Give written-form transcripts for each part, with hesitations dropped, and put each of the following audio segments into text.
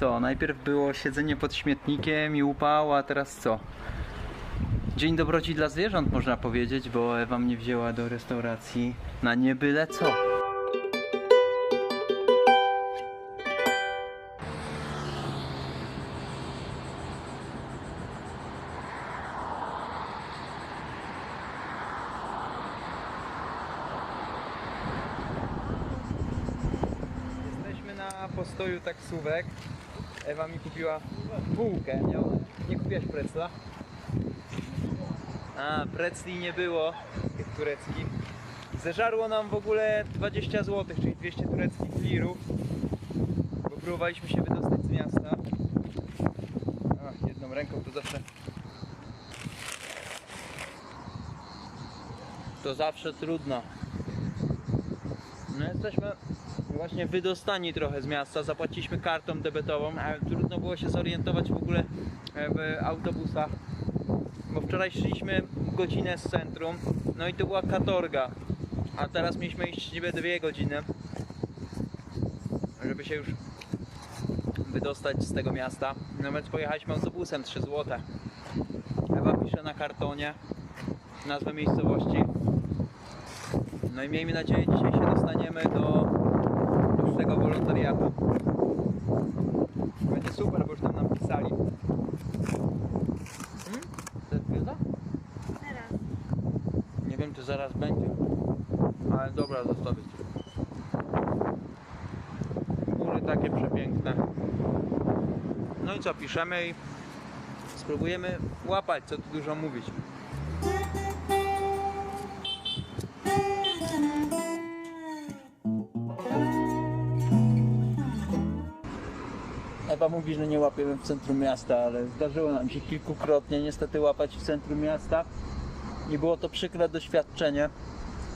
co? Najpierw było siedzenie pod śmietnikiem i upał, a teraz co? Dzień dobroci dla zwierząt, można powiedzieć, bo Ewa mnie wzięła do restauracji na nie byle co. Jesteśmy na postoju taksówek. Ewa mi kupiła bułkę. Nie kupiłaś precla? A, precli nie było, tych tureckich. Zeżarło nam w ogóle 20 zł, czyli 200 tureckich lirów. Bo próbowaliśmy się wydostać z miasta. Ach, jedną ręką to zawsze trudno. No jesteśmy właśnie wydostani trochę z miasta, zapłaciliśmy kartą debetową, ale trudno było się zorientować w ogóle w autobusach. Bo wczoraj szliśmy godzinę z centrum, no i to była katorga, a teraz mieliśmy iść niby 2 godziny, żeby się już wydostać z tego miasta. No więc pojechaliśmy autobusem 3 zł. Ewa pisze na kartonie nazwę miejscowości. No i miejmy nadzieję, dzisiaj się dostaniemy do dłuższego wolontariatu. Będzie super, bo już tam nam pisali. To jest gwiazda? Teraz. Nie wiem, czy zaraz będzie. Ale dobra, zostawić. Góry takie przepiękne. No i co, piszemy i spróbujemy łapać, co tu dużo mówić. Ewa mówi, że nie łapiemy w centrum miasta, ale zdarzyło nam się kilkukrotnie niestety łapać w centrum miasta i było to przykre doświadczenie.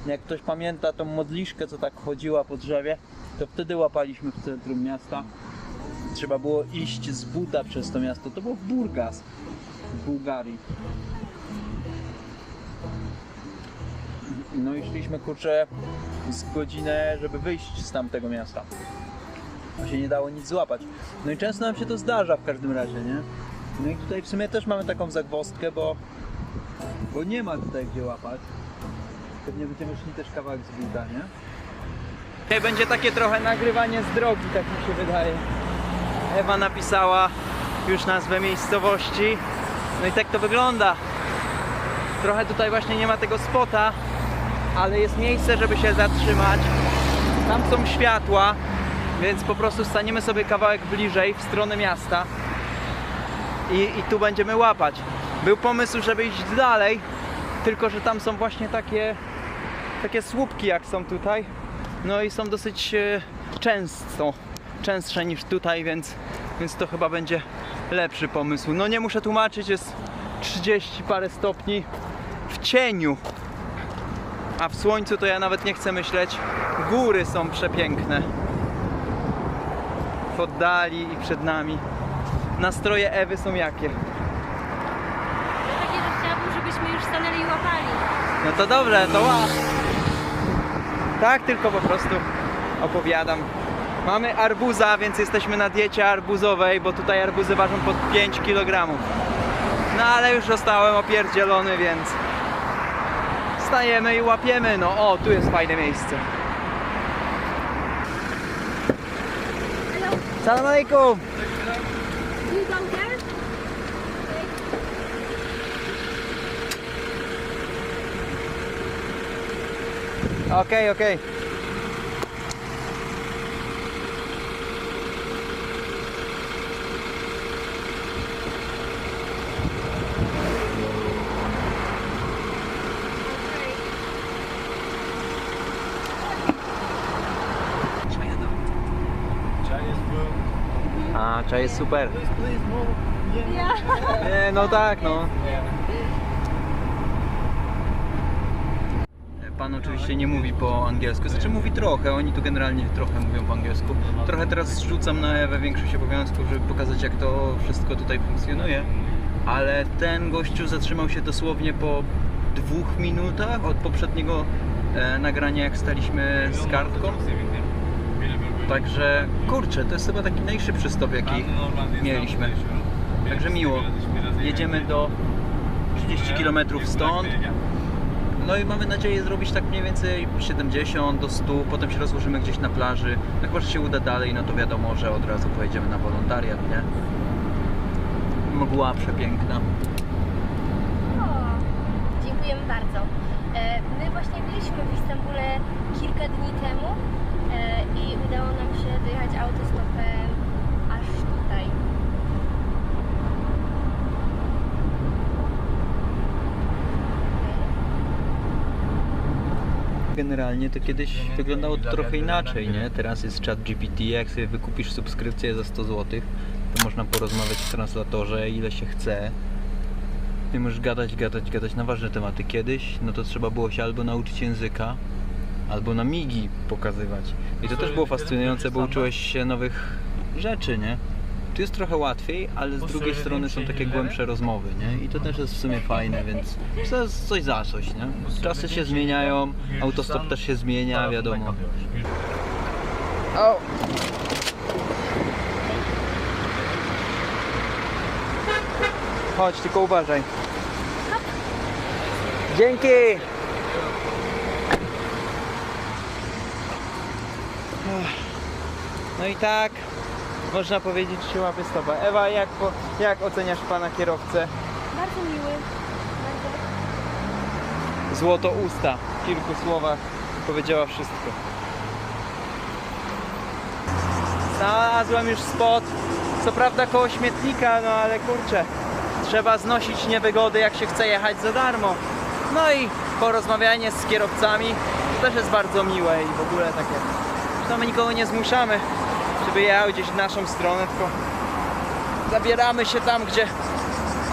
Jak ktoś pamięta tą modliszkę, co tak chodziła po drzewie, to wtedy łapaliśmy w centrum miasta. Trzeba było iść z buta przez to miasto. To było w Burgas, w Bułgarii. No i szliśmy, kurczę, z godzinę, żeby wyjść z tamtego miasta. Bo się nie dało nic złapać. No i często nam się to zdarza w każdym razie, nie? No i tutaj w sumie też mamy taką zagwozdkę, bo nie ma tutaj gdzie łapać. Pewnie będziemy szli też kawałek z buta, nie? Tutaj będzie takie trochę nagrywanie z drogi, tak mi się wydaje. Ewa napisała już nazwę miejscowości. No i tak to wygląda. Trochę tutaj właśnie nie ma tego spota, ale jest miejsce, żeby się zatrzymać. Tam są światła, więc po prostu staniemy sobie kawałek bliżej w stronę miasta i tu będziemy łapać. Był pomysł, żeby iść dalej, tylko że tam są właśnie takie słupki, jak są tutaj. No i są dosyć częstsze niż tutaj, więc to chyba będzie lepszy pomysł. No nie muszę tłumaczyć, jest 30 parę stopni w cieniu, a w słońcu to ja nawet nie chcę myśleć. Góry są przepiękne w oddali i przed nami. Nastroje Ewy są jakie? Ja takie, że chciałabym, żebyśmy już stanęli i łapali. No to dobrze, to łap. Tak, tylko po prostu opowiadam. Mamy arbuza, więc jesteśmy na diecie arbuzowej, bo tutaj arbuzy ważą pod 5 kg. No ale już zostałem opierdzielony, więc stajemy i łapiemy. No o, tu jest fajne miejsce. Hello, Salam alaikum. you go there? Okej. A, czaj jest super. Yeah. Nie, no tak, no. Pan oczywiście nie mówi po angielsku, znaczy mówi trochę, oni tu generalnie trochę mówią po angielsku. Trochę teraz zrzucam na Ewę większość obowiązków, żeby pokazać, jak to wszystko tutaj funkcjonuje. Ale ten gościu zatrzymał się dosłownie po 2 minutach od poprzedniego nagrania, jak staliśmy z kartką. Także kurczę, to jest chyba taki najszybszy stop, jaki mieliśmy. Także miło. Jedziemy do 30 km stąd. No i mamy nadzieję zrobić tak mniej więcej 70 do 100, potem się rozłożymy gdzieś na plaży. Jak może się uda dalej, no to wiadomo, że od razu pojedziemy na wolontariat, nie? Mgła przepiękna. O, dziękujemy bardzo. My właśnie byliśmy w Istambule kilka dni temu i udało nam się dojechać autostopem aż tutaj. Generalnie to kiedyś wyglądało to trochę inaczej, nie? Teraz jest ChatGPT, jak sobie wykupisz subskrypcję za 100 zł, to można porozmawiać w translatorze ile się chce. I możesz gadać na ważne tematy. Kiedyś, no to trzeba było się albo nauczyć języka, albo na migi pokazywać. I to też było fascynujące, bo uczyłeś się nowych rzeczy, nie? Tu jest trochę łatwiej, ale z drugiej strony są takie głębsze rozmowy, nie? I to też jest w sumie fajne, więc to jest coś za coś, nie? Czasy się zmieniają, autostop też się zmienia, wiadomo. O! Chodź, tylko uważaj. Dzięki! No i tak, można powiedzieć, że się łapie stopa. Ewa, jak oceniasz pana kierowcę? Bardzo miły. Bardzo. Złoto usta. W kilku słowach powiedziała wszystko. Znalazłem już spot. Co prawda koło śmietnika, no ale kurczę. Trzeba znosić niewygody, jak się chce jechać za darmo. No i porozmawianie z kierowcami to też jest bardzo miłe i w ogóle takie. Zresztą my nikogo nie zmuszamy, żeby jechał gdzieś w naszą stronę, tylko zabieramy się tam, gdzie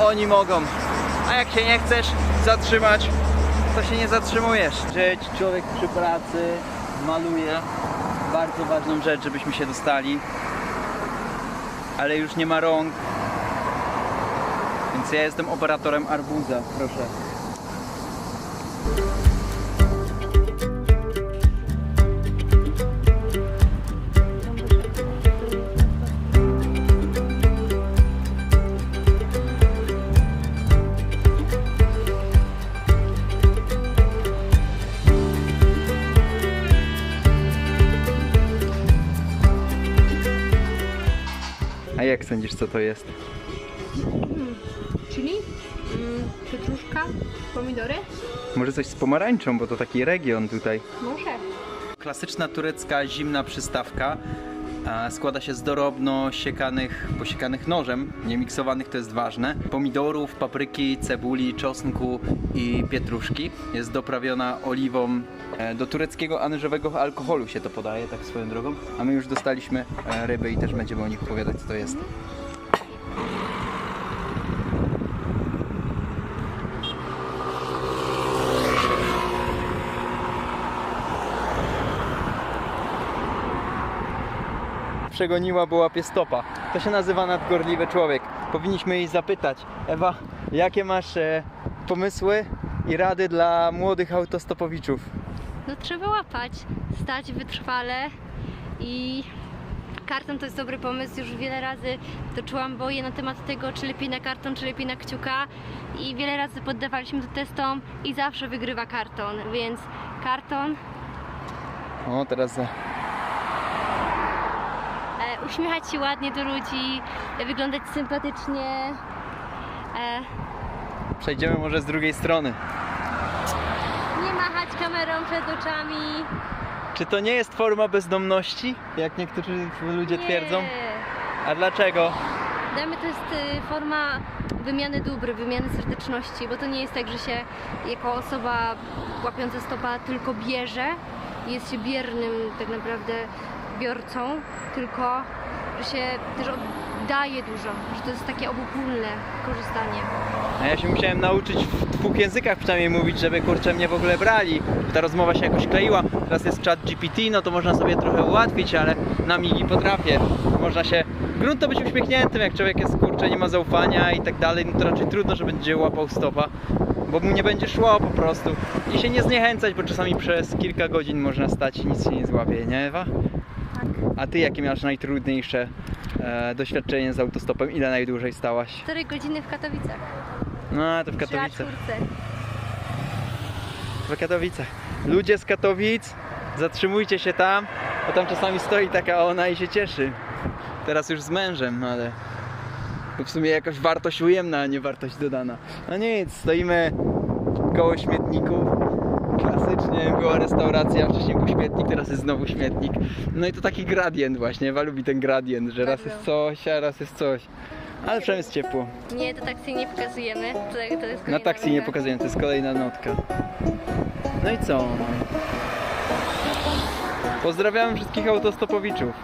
oni mogą. A jak się nie chcesz zatrzymać, to się nie zatrzymujesz. Żyć, człowiek przy pracy maluje. Bardzo ważną rzecz, żebyśmy się dostali. Ale już nie ma rąk. Więc ja jestem operatorem arbuza, proszę. A jak sądzisz, co to jest? Chili, pietruszka, pomidory. Może coś z pomarańczą, bo to taki region tutaj. Może. Klasyczna turecka zimna przystawka składa się z drobno posiekanych nożem, nie miksowanych, to jest ważne, pomidorów, papryki, cebuli, czosnku i pietruszki. Jest doprawiona oliwą. Do tureckiego anyżowego alkoholu się to podaje, tak swoją drogą. A my już dostaliśmy ryby i też będziemy o nich opowiadać, co to jest. Przegoniła, bo łapie stopa. To się nazywa nadgorliwy człowiek. Powinniśmy jej zapytać. Ewa, jakie masz pomysły i rady dla młodych autostopowiczów? No trzeba łapać, stać wytrwale i karton to jest dobry pomysł. Już wiele razy toczyłam boje na temat tego, czy lepiej na karton, czy lepiej na kciuka i wiele razy poddawaliśmy to testom i zawsze wygrywa karton, więc karton. O, teraz za... Uśmiechać się ładnie do ludzi, wyglądać sympatycznie. Przejdziemy może z drugiej strony. Nie machać kamerą przed oczami. Czy to nie jest forma bezdomności, jak niektórzy ludzie Nie. twierdzą? A dlaczego? Dla mnie to jest forma wymiany dóbr, wymiany serdeczności, bo to nie jest tak, że się jako osoba łapiąca stopa tylko bierze i jest się biernym tak naprawdę biorcą, tylko że się też oddaje dużo, że to jest takie obopólne korzystanie. A ja się musiałem nauczyć w 2 językach przynajmniej mówić, żeby kurczę mnie w ogóle brali. Ta rozmowa się jakoś kleiła. Teraz jest ChatGPT, no to można sobie trochę ułatwić, ale na migi potrafię. Można się grunto być uśmiechniętym, jak człowiek jest kurczę, nie ma zaufania i tak dalej, no to raczej trudno, że będzie łapał stopa, bo mu nie będzie szło po prostu. I się nie zniechęcać, bo czasami przez kilka godzin można stać i nic się nie złapie, nie Ewa? Tak. A ty jakie miałaś najtrudniejsze doświadczenie z autostopem? Ile najdłużej stałaś? 4 godziny w Katowicach. No, to w Przy Katowicach. A4. W Katowicach. Ludzie z Katowic, zatrzymujcie się tam, bo tam czasami stoi taka ona i się cieszy. Teraz już z mężem, ale to w sumie jakaś wartość ujemna, a nie wartość dodana. No nic, stoimy koło śmietników. Klasycznie była restauracja, wcześniej był śmietnik, teraz jest znowu śmietnik. No i to taki gradient właśnie, Ewa lubi ten gradient, że raz jest coś, a raz jest coś. Ale przynajmniej jest ciepło. Nie, to taksji nie pokazujemy. To jest Na kolejna taksji nie noga. pokazuję, to jest kolejna notka. No i co? Pozdrawiam wszystkich autostopowiczów.